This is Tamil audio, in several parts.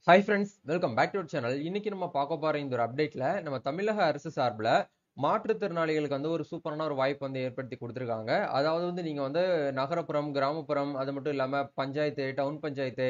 Hi friends, welcome back to our channel. இன்னைக்கு நம்ம பார்க்க போற இந்த ஒரு அப்டேட்ல நம்ம தமிழக அரசு சார்பில் மாற்றுத்திறனாளிகளுக்கு வந்து ஒரு சூப்பரான ஒரு வாய்ப்பு வந்து ஏற்படுத்தி கொடுத்துருக்காங்க. அதாவது வந்து நீங்க வந்து நகரப்புறம், கிராமப்புறம், அது மட்டும் இல்லாம பஞ்சாயத்து, டவுன் பஞ்சாயத்து,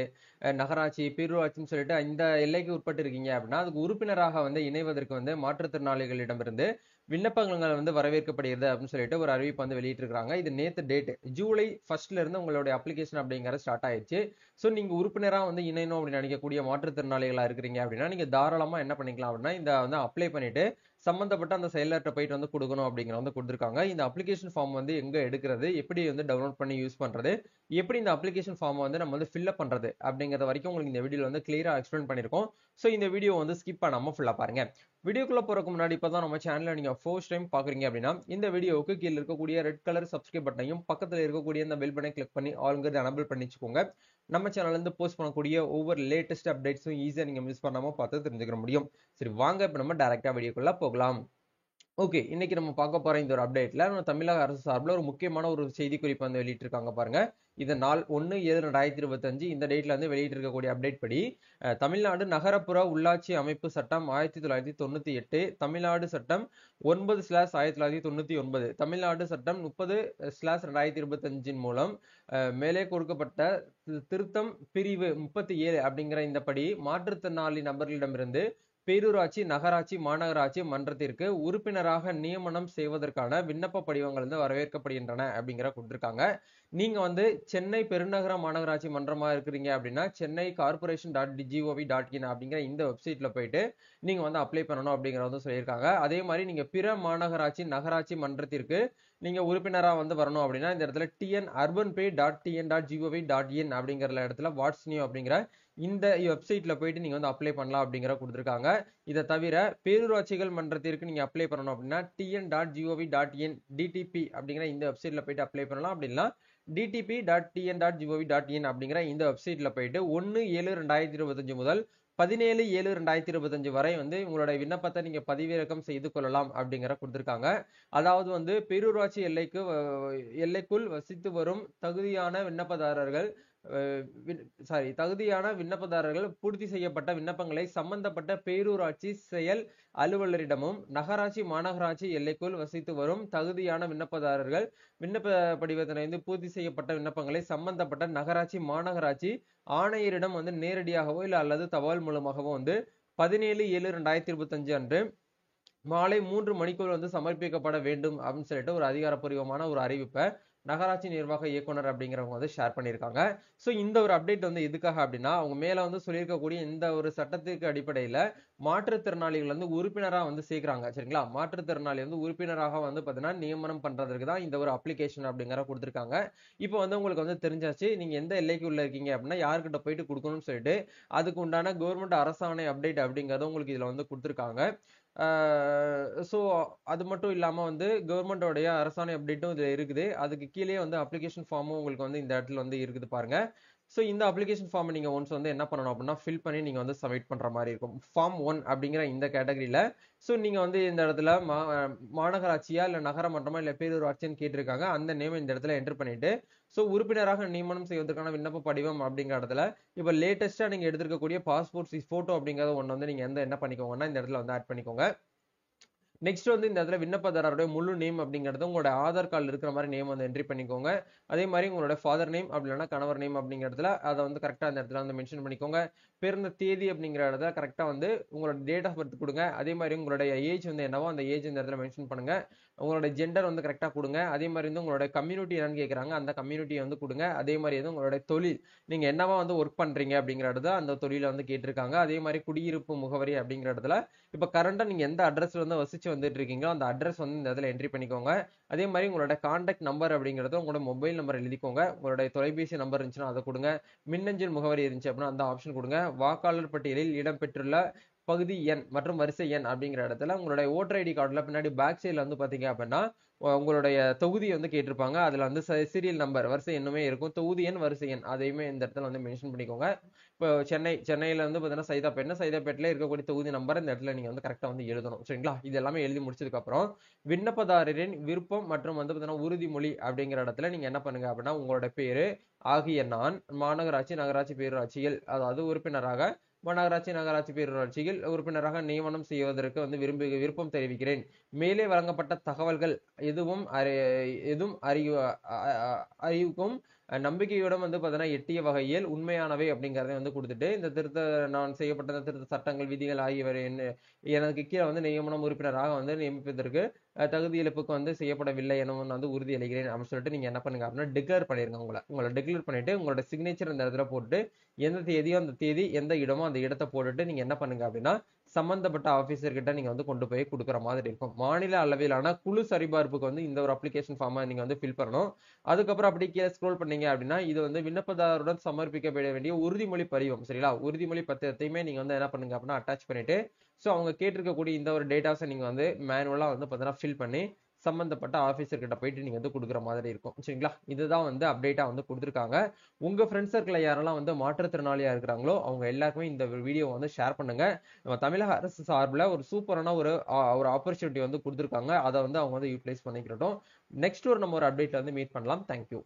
நகராட்சி, பேரூராட்சின்னு சொல்லிட்டு இந்த எல்லைக்கு உட்பட்டு இருக்கீங்க அப்படின்னா, அதுக்கு உறுப்பினராக வந்து இணைவதற்கு வந்து மாற்றுத்திறனாளிகளிடமிருந்து விண்ணப்பங்கள் வந்து வரவேற்கப்படுகிறது அப்படின்னு சொல்லிட்டு ஒரு அறிவிப்பு வந்து வெளியிட்டிருக்காங்க. இது நேத்து டேட் ஜூலை 1 இருந்து உங்களுடைய அப்ளிகேஷன் அப்படிங்கிற ஸ்டார்ட் ஆயிடுச்சு. ஸோ நீங்க உறுப்பினரா வந்து இணையணும் அப்படின்னு நினைக்கக்கூடிய மாற்றுத்திறனாளிகளா இருக்கிறீங்க அப்படின்னா நீங்க தாராளமா என்ன பண்ணிக்கலாம் அப்படின்னா இந்த வந்து அப்ளை பண்ணிட்டு சம்பந்தப்பட்ட அந்த செயலர்கிட்ட போயிட்டு வந்து கொடுக்கணும் அப்படிங்கிற வந்து கொடுத்துருக்காங்க. இந்த அப்ளிகேஷன் ஃபார்ம் வந்து எங்க எடுக்கிறது, எப்படி வந்து டவுன்லோட் பண்ணி யூஸ் பண்றது, எப்படி இந்த அப்ளிகேஷன் ஃபார்ம் வந்து நம்ம வந்து ஃபில்அப் பண்றது அப்படிங்கறது வரைக்கும் உங்களுக்கு இந்த வீடியோல வந்து கிளியரா எக்ஸ்பிளைன் பண்ணிருக்கோம். ஸோ இந்த வீடியோ வந்து ஸ்கிப் பண்ணாம ஃபுல்லா பாருங்க. வீடியோக்குள்ள போறதுக்கு முன்னாடி இப்பதான் நம்ம சேனலை நீங்க ஃபர்ஸ்ட் டைம் பாக்குறீங்க அப்படின்னா இந்த வீடியோவுக்கு கீழே இருக்கக்கூடிய ரெட் கலர் சப்ஸ்கிரைப் பட்டனையும் பக்கத்துல இருக்கக்கூடிய இந்த பெல் பட்டனை கிளிக் பண்ணி ஆல்ங்கிறது எனபிள் பண்ணி வச்சுக்கோங்க. நம்ம சேனல்ல இருந்து போஸ்ட் பண்ணக்கூடிய ஒவ்வொரு லேட்டஸ்ட் அப்டேட்ஸும் ஈஸியா நீங்க மிஸ் பண்ணாம பார்த்து தெரிஞ்சுக்க முடியும். சரி, வாங்க இப்ப நம்ம டைரக்டா வீடியோக்குள்ள போகலாம். ஓகே, இன்னைக்கு நம்ம பார்க்க போற இந்த ஒரு அப்டேட்ல நம்ம தமிழக அரசு சார்பில் ஒரு முக்கியமான ஒரு செய்தி குறிப்பு வந்து வெளியிட்டிருக்காங்க பாருங்க. இது நாள் 1/7/2025 இந்த டேட்ல வந்து வெளியிட்டிருக்கக்கூடிய அப்டேட் படி தமிழ்நாடு நகரப்புற உள்ளாட்சி அமைப்பு சட்டம் 1998, தமிழ்நாடு சட்டம் 9/1999, தமிழ்நாடு சட்டம் 30/2025 மூலம் மேலே கொடுக்கப்பட்ட திருத்தம் பிரிவு 37 அப்படிங்கிற இந்த படி மாற்றுத்திறனாளி நபர்களிடமிருந்து பேரூராட்சி, நகராட்சி, மாநகராட்சி மன்றத்திற்கு உறுப்பினராக நியமனம் செய்வதற்கான விண்ணப்ப படிவங்கள் வந்து வரவேற்கப்படுகின்றன அப்படிங்கிற கொடுத்திருக்காங்க. நீங்க வந்து சென்னை பெருநகர மாநகராட்சி மன்றமா இருக்கிறீங்க அப்படின்னா சென்னை corporation.gov.in அப்படிங்கிற இந்த வெப்சைட்ல போயிட்டு நீங்க வந்து அப்ளை பண்ணணும் அப்படிங்கறத வந்து சொல்லியிருக்காங்க. அதே மாதிரி நீங்க பிற மாநகராட்சி, நகராட்சி மன்றத்திற்கு நீங்க உறுப்பினரா வந்து வரணும் அப்படின்னா இந்த இடத்துல tnurbanpay.tn.gov.in அப்படிங்கிற இடத்துல வாட்ஸ் நியூ அப்படிங்கிற இந்த வெப்சைட்ல போயிட்டு நீங்க வந்து அப்ளை பண்ணலாம் அப்படிங்கிற கொடுத்திருக்காங்க. இதை தவிர பேரூராட்சிகள் மன்றத்திற்கு நீங்க அப்ளை பண்ணணும் அப்படின்னா tn.gov.in DTP அப்படிங்கிற இந்த வெப்சைட்ல போயிட்டு அப்ளை பண்ணலாம். அப்படின்னா dtp.tn.gov.in அப்படிங்கிற இந்த வெப்சைட்ல போயிட்டு 1/7/2025 முதல் 17/7/2025 வரை வந்து உங்களுடைய விண்ணப்பத்தை நீங்க பதிவிறக்கம் செய்து கொள்ளலாம் அப்படிங்கிற கொடுத்திருக்காங்க. அதாவது வந்து பேரூராட்சி எல்லைக்குள் வசித்து வரும் தகுதியான விண்ணப்பதாரர்கள் தகுதியான விண்ணப்பதாரர்கள் பூர்த்தி செய்யப்பட்ட விண்ணப்பங்களை சம்பந்தப்பட்ட பேரூராட்சி செயல் அலுவலரிடமும், நகராட்சி, மாநகராட்சி எல்லைக்குள் வசித்து வரும் தகுதியான விண்ணப்பதாரர்கள் விண்ணப்ப படிவத்தினை வந்து பூர்த்தி செய்யப்பட்ட விண்ணப்பங்களை சம்பந்தப்பட்ட நகராட்சி, மாநகராட்சி ஆணையரிடம் வந்து நேரடியாகவோ இல்ல அல்லது தபால் மூலமாகவோ வந்து 17/7/2025 அன்று மாலை 3 மணிக்குள் வந்து சமர்ப்பிக்கப்பட வேண்டும் அப்படின்னு சொல்லிட்டு ஒரு அதிகாரப்பூர்வமான ஒரு அறிவிப்பை நகராட்சி நிர்வாக இயக்குனர் அப்படிங்கிறவங்க வந்து ஷேர் பண்ணியிருக்காங்க. ஸோ இந்த ஒரு அப்டேட் வந்து எதுக்காக அப்படின்னா அவங்க மேல வந்து சொல்லியிருக்கக்கூடிய இந்த ஒரு சட்டத்திற்கு அடிப்படையில மாற்றுத்திறனாளிகள் வந்து உறுப்பினரா வந்து சேர்க்கிறாங்க. சரிங்களா, மாற்றுத்திறனாளி வந்து உறுப்பினராக வந்து பாத்தீங்கன்னா நியமனம் பண்றதுக்கு தான் இந்த ஒரு அப்ளிகேஷன் அப்படிங்கிற கொடுத்திருக்காங்க. இப்போ வந்து உங்களுக்கு வந்து தெரிஞ்சாச்சு நீங்க எந்த எல்லைக்கு உள்ள இருக்கீங்க அப்படின்னா யாருக்கிட்ட போயிட்டு கொடுக்கணும்னு சொல்லிட்டு அதுக்கு உண்டான கவர்மெண்ட் அரசாணை அப்டேட் அப்படிங்கறத உங்களுக்கு இதுல வந்து கொடுத்திருக்காங்க. ஸோ அது மட்டும் இல்லாம வந்து கவர்மெண்டோடைய அரசாணை அப்டேட்டும் இதுல இருக்குது. அதுக்கு கீழே வந்து அப்ளிகேஷன் ஃபார்மும் உங்களுக்கு வந்து இந்த இடத்துல வந்து இருக்குது பாருங்க. ஸோ இந்த அப்ளிகேஷன் ஃபார்ம் நீங்க ஒன்ஸ் வந்து என்ன பண்ணணும் அப்படின்னா ஃபில் பண்ணி நீங்க வந்து சப்மிட் பண்ற மாதிரி இருக்கும். ஃபார்ம் 1 அப்படிங்கிற இந்த கேட்டகரியில ஸோ நீங்க வந்து இந்த இடத்துல மாநகராட்சியா இல்ல நகரமன்றமா இல்ல பேரூராட்சின்னு கேட்டிருக்காங்க. அந்த நேம் இந்த இடத்துல என்டர் பண்ணிட்டு ஸோ உறுப்பினராக நியமனம் செய்வதற்கான விண்ணப்ப படிவம் அப்படிங்கிற இடத்துல இப்ப லேட்டஸ்டா நீங்க எடுத்திருக்கக்கூடிய பாஸ்போர்ட் சைஸ் போட்டோ அப்படிங்கறத ஒண்ணு வந்து நீங்க என்ன பண்ணிக்கோங்கன்னா இந்த இடத்துல வந்து ஆட் பண்ணிக்கோங்க. நெக்ஸ்ட் வந்து இந்த இடத்துல விண்ணப்பதாரருடைய முழு நேம் அப்படிங்கிறது உங்களோட ஆதார் கார்டு இருக்கிற மாதிரி நேம் வந்து என்ட்ரி பண்ணிக்கோங்க. அதே மாதிரி உங்களோட ஃபாதர் நேம் அப்படி இல்லைன்னா கணவர் நேம் அப்படிங்கிறதுல அதை வந்து கரெக்டா அந்த இடத்துல வந்து மென்ஷன் பண்ணிக்கோங்க. பிறந்த தேதி அப்படிங்கிற இடத்துல கரெக்டா வந்து உங்களோட டேட் ஆஃப் பர்த் கொடுங்க. அதே மாதிரி உங்களுடைய ஏஜ் வந்து என்னவோ அந்த ஏஜ் இந்த இடத்துல மென்ஷன் பண்ணுங்க. உங்களோட ஜெண்டர் வந்து கரெக்டா கொடுங்க. அதே மாதிரி வந்து உங்களோட கம்யூனிட்டி என்னன்னு கேட்கறாங்க, அந்த கம்யூனிட்டியை வந்து கொடுங்க. அதே மாதிரி வந்து உங்களோட தொழில் நீங்க என்னவா வந்து ஒர்க் பண்றீங்க அப்படிங்கிற இடத்துல அந்த தொழில வந்து கேட்டிருக்காங்க. அதே மாதிரி குடியிருப்பு முகவரி அப்படிங்கிற இடத்துல இப்ப கரண்டா நீங்க எந்த அட்ரஸ்ல வந்து வசிச்சு வந்துட்டு இருக்கீங்களோ அந்த அட்ரஸ் வந்து இந்த இடத்துல என்ட்ரி பண்ணிக்கோங்க. அதே மாதிரி உங்களோட கான்டாக்ட் நம்பர் அப்படிங்கறது உங்களோட மொபைல் நம்பர் எழுதிக்கோங்க. உங்களுடைய தொலைபேசி நம்பர் இருந்துச்சுன்னா அதை கொடுங்க. மின்னஞ்சல் முகவரி இருந்துச்சு அப்படின்னா அந்த ஆப்ஷன் கொடுங்க. வாக்காளர் பட்டியலில் இடம்பெற்றுள்ள பகுதி எண் மற்றும் வரிசை எண் அப்படிங்கிற இடத்துல உங்களுடைய ஓட்டர் ஐடி கார்டுல பின்னாடி பேக் சைட்ல வந்து பாத்தீங்க அப்படின்னா உங்களுடைய தொகுதி வந்து கேட்டிருப்பாங்க. அதுல வந்து சீரியல் நம்பர் வரிசை எண்ணுமே இருக்கும். தொகுதி எண், வரிசை எண் அதையுமே இந்த இடத்துல வந்து மென்ஷன் பண்ணிக்கோங்க. இப்போ சென்னையில வந்து பாத்தீங்கன்னா சைதாப்பேட்ல இருக்கக்கூடிய தொகுதி நம்பர் இந்த இடத்துல நீங்க வந்து கரெக்டா வந்து எழுதணும். சரிங்களா, இது எல்லாமே எழுதி முடிச்சதுக்கு அப்புறம் விண்ணப்பதாரரின் விருப்பம் மற்றும் வந்து பாத்தீங்கன்னா உறுதிமொழி அப்படிங்கிற இடத்துல நீங்க என்ன பண்ணுங்க அப்படின்னா உங்களோட பேரு ஆகிய நான் மாநகராட்சி, நகராட்சி, பேரூராட்சியில் அதாவது உறுப்பினராக மாநகராட்சி நகராட்சி பேரூராட்சியில் உறுப்பினராக நியமனம் செய்வதற்கு வந்து விருப்பம் தெரிவிக்கிறேன். மேலே வழங்கப்பட்ட தகவல்கள் எதுவும் அறிவுக்கும் நம்பிக்கையுடன் வந்து பார்த்தீங்கன்னா எட்டிய வகையில் உண்மையானவை அப்படிங்கிறத வந்து கொடுத்துட்டு இந்த நான் செய்யப்பட்ட திருத்த சட்டங்கள் விதிகள் ஆகியவை எனக்கு கீழே வந்து நியமனம் உறுப்பினராக வந்து நியமிப்பதற்கு தகுதி இழப்புக்கு வந்து செய்யப்படவில்லை என வந்து உறுதி அளிக்கிறேன் அப்படின்னு சொல்லிட்டு நீங்க என்ன பண்ணுங்க அப்படின்னா டிக்ளேர் பண்ணிருங்க. உங்களை டிக்ளேர் பண்ணிட்டு உங்களோட சிக்னேச்சர் இந்த இடத்துல போட்டு எந்த தேதியோ அந்த தேதி, எந்த இடமோ அந்த இடத்தை போட்டுட்டு நீங்க என்ன பண்ணுங்க அப்படின்னா சம்பந்தப்பட்ட ஆபீசர் கிட்ட நீங்க வந்து கொண்டு போய் கொடுக்குற மாதிரி இருக்கும். மாநில அளவிலான குழு சரிபார்ப்புக்கு வந்து இந்த ஒரு அப்ளிகேஷன் ஃபார்மை நீங்க வந்து ஃபில் பண்ணணும். அதுக்கப்புறம் அப்படி கீழே ஸ்க்ரோல் பண்ணீங்க அப்படின்னா இது வந்து விண்ணப்பதாரருடன் சமர்ப்பிக்கப்பட வேண்டிய உறுதிமொழி படிவம். சரிங்களா? உறுதிமொழி பத்திரத்தையுமே நீங்க வந்து என்ன பண்ணுங்க அப்படின்னா அட்டாச் பண்ணிட்டு அவங்க கேட்டிருக்கக்கூடிய இந்த ஒரு டேட்டாஸை நீங்க வந்து மேனுவலா வந்து பார்த்தீங்கன்னா ஃபில் பண்ணி சம்பந்தப்பட்ட ஆபீசர் கிட்ட போயிட்டு நீங்க வந்து கொடுக்குற மாதிரி இருக்கும். சரிங்களா? இதுதான் வந்து அப்டேட்டா வந்து கொடுத்துருக்காங்க. உங்க ஃப்ரெண்ட்ஸ் சர்க்கிள் யாரெல்லாம் வந்து மாற்றுத்திறனாளியா இருக்கிறாங்களோ அவங்க எல்லாருக்குமே இந்த வீடியோ வந்து ஷேர் பண்ணுங்க. நம்ம தமிழக அரசு சார்பில் ஒரு சூப்பரான ஒரு ஆப்பர்ச்சுனிட்டி வந்து கொடுத்துருக்காங்க. அதை வந்து அவங்க வந்து யூட்டிலைஸ் பண்ணிக்கிறட்டும். நெக்ஸ்ட் நம்ம ஒரு அப்டேட்ல வந்து மீட் பண்ணலாம். தேங்க்யூ.